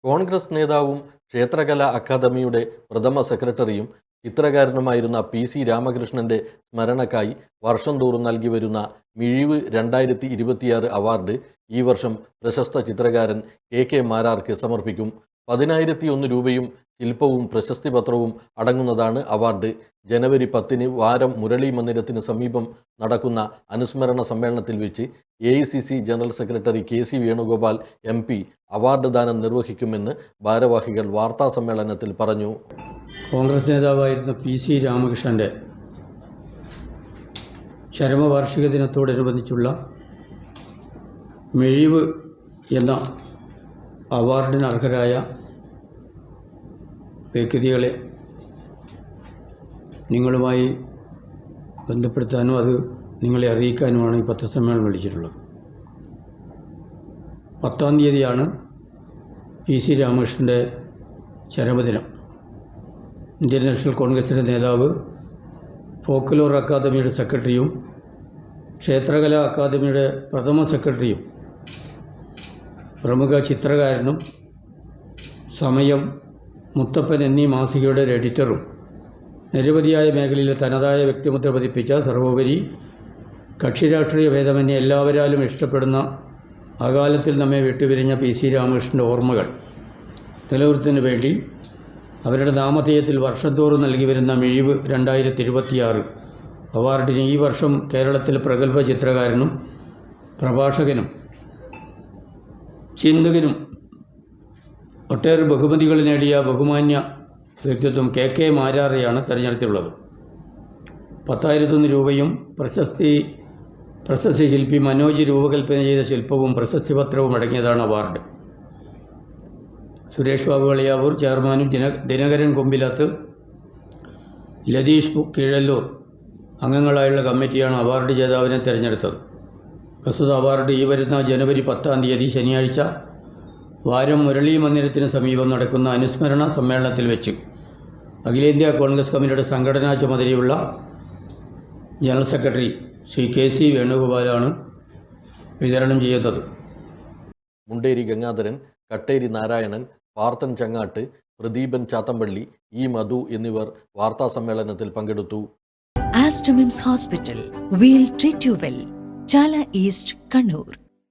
കോൺഗ്രസ് നേതാവും ക്ഷേത്രകലാ അക്കാദമിയുടെ പ്രഥമ സെക്രട്ടറിയും ചിത്രകാരനുമായിരുന്ന PC രാമകൃഷ്ണന്റെ സ്മരണക്കായി വർഷം തോറും നൽകി വരുന്ന മിഴിവ് 2026 അവാർഡ് ഈ വർഷം പ്രശസ്ത ചിത്രകാരൻ KK മാരാർക്ക് സമർപ്പിക്കും. 10,001 രൂപയും ശില്പവും പ്രശസ്തിപത്രവും അടങ്ങുന്നതാണ് അവാർഡ്. ജനുവരി 10 വാരം മുരളി മന്ദിരത്തിന് സമീപം നടക്കുന്ന അനുസ്മരണ സമ്മേളനത്തിൽ വെച്ച് AICC general secretary KC Venugopal MP award ദാനം നിർവഹിക്കുമെന്ന് ഭാരവാഹികൾ വാർത്താസമ്മേളനത്തിൽ പറഞ്ഞു. കോൺഗ്രസ് നേതാവായിരുന്ന PC രാമകൃഷ്ണൻ്റെ ചരമവാർഷിക ദിനത്തോടനുബന്ധിച്ചുള്ള മിഴിവ് എന്ന അവാർഡിന് അർഹരായ വ്യക്തികളെ നിങ്ങളുമായി ബന്ധപ്പെടുത്താനും അത് നിങ്ങളെ അറിയിക്കാനുമാണ് ഈ പത്രസമ്മേളനം വിളിച്ചിട്ടുള്ളത്. 10-ാം തീയതിയാണ് PC രാമകൃഷ്ണൻ്റെ ചരമദിനം. ഇന്ത്യൻ നാഷണൽ കോൺഗ്രസിൻ്റെ നേതാവ്, ഫോക്ലോർ അക്കാദമിയുടെ സെക്രട്ടറിയും ക്ഷേത്രകലാ അക്കാദമിയുടെ പ്രഥമ സെക്രട്ടറിയും പ്രമുഖ ചിത്രകാരനും സമയം, മുത്തപ്പൻ എന്നീ മാസികയുടെ എഡിറ്ററും നിരവധിയായ മേഖലയിൽ തനതായ വ്യക്തിമുദ്ര പതിപ്പിച്ച സർവോപരി കക്ഷിരാഷ്ട്രീയ ഭേദമന്യേ എല്ലാവരാലും ഇഷ്ടപ്പെടുന്ന അകാലത്തിൽ നമ്മെ വിട്ടുപിരിഞ്ഞ PC രാമകൃഷ്ണൻ്റെ ഓർമ്മകൾ നിലനിർത്തുന്നതിന് വേണ്ടി അവരുടെ നാമധേയത്തിൽ വർഷം തോറും നൽകി വരുന്ന മിഴിവ് 2026 അവാർഡിന് ഈ വർഷം കേരളത്തിലെ പ്രഗത്ഭ ചിത്രകാരനും പ്രഭാഷകനും ചിന്തകനും ഒട്ടേറെ ബഹുമതികൾ നേടിയ ബഹുമാന്യ വ്യക്തിത്വം KK മാരാരെയാണ് തിരഞ്ഞെടുത്തിട്ടുള്ളത്. 10,001 രൂപയും പ്രശസ്തി ശില്പി മനോജ് രൂപകൽപ്പന ചെയ്ത ശില്പവും പ്രശസ്തിപത്രവും അടങ്ങിയതാണ് അവാർഡ്. സുരേഷ് ബാബു കളിയാവൂർ ചെയർമാനും ദിനകരൻ കൊമ്പിലത്ത്, ലതീഷ് കീഴല്ലൂർ അംഗങ്ങളായുള്ള കമ്മിറ്റിയാണ് അവാർഡ് ജേതാവിനെ തിരഞ്ഞെടുത്തത്. പ്രസ്തുത അവാർഡ് ഈ വരുന്ന ജനുവരി 10-ാം തീയതി ശനിയാഴ്ച വാരം മുരളി മന്ദിരത്തിന് സമീപം നടക്കുന്ന അനുസ്മരണ സമ്മേളനത്തിൽ വെച്ച് അഖിലേന്ത്യാ കോൺഗ്രസ് കമ്മിറ്റിയുടെ സംഘടനാ ചുമതലയുള്ള ജനറൽ സെക്രട്ടറി ശ്രീ KC വേണുഗോപാലാണ് വിതരണം ചെയ്യുന്നത്. മുണ്ടേരി ഗംഗാധരൻ, കട്ടേരി നാരായണൻ, പാർത്തൻ ചങ്ങാട്ട്, പ്രദീപൻ ചാത്തമ്പള്ളി, E മധു എന്നിവർ വാർത്താസമ്മേളനത്തിൽ പങ്കെടുത്തു. Aster MIMS Hospital, we'll treat you well. Chala East, Kannur.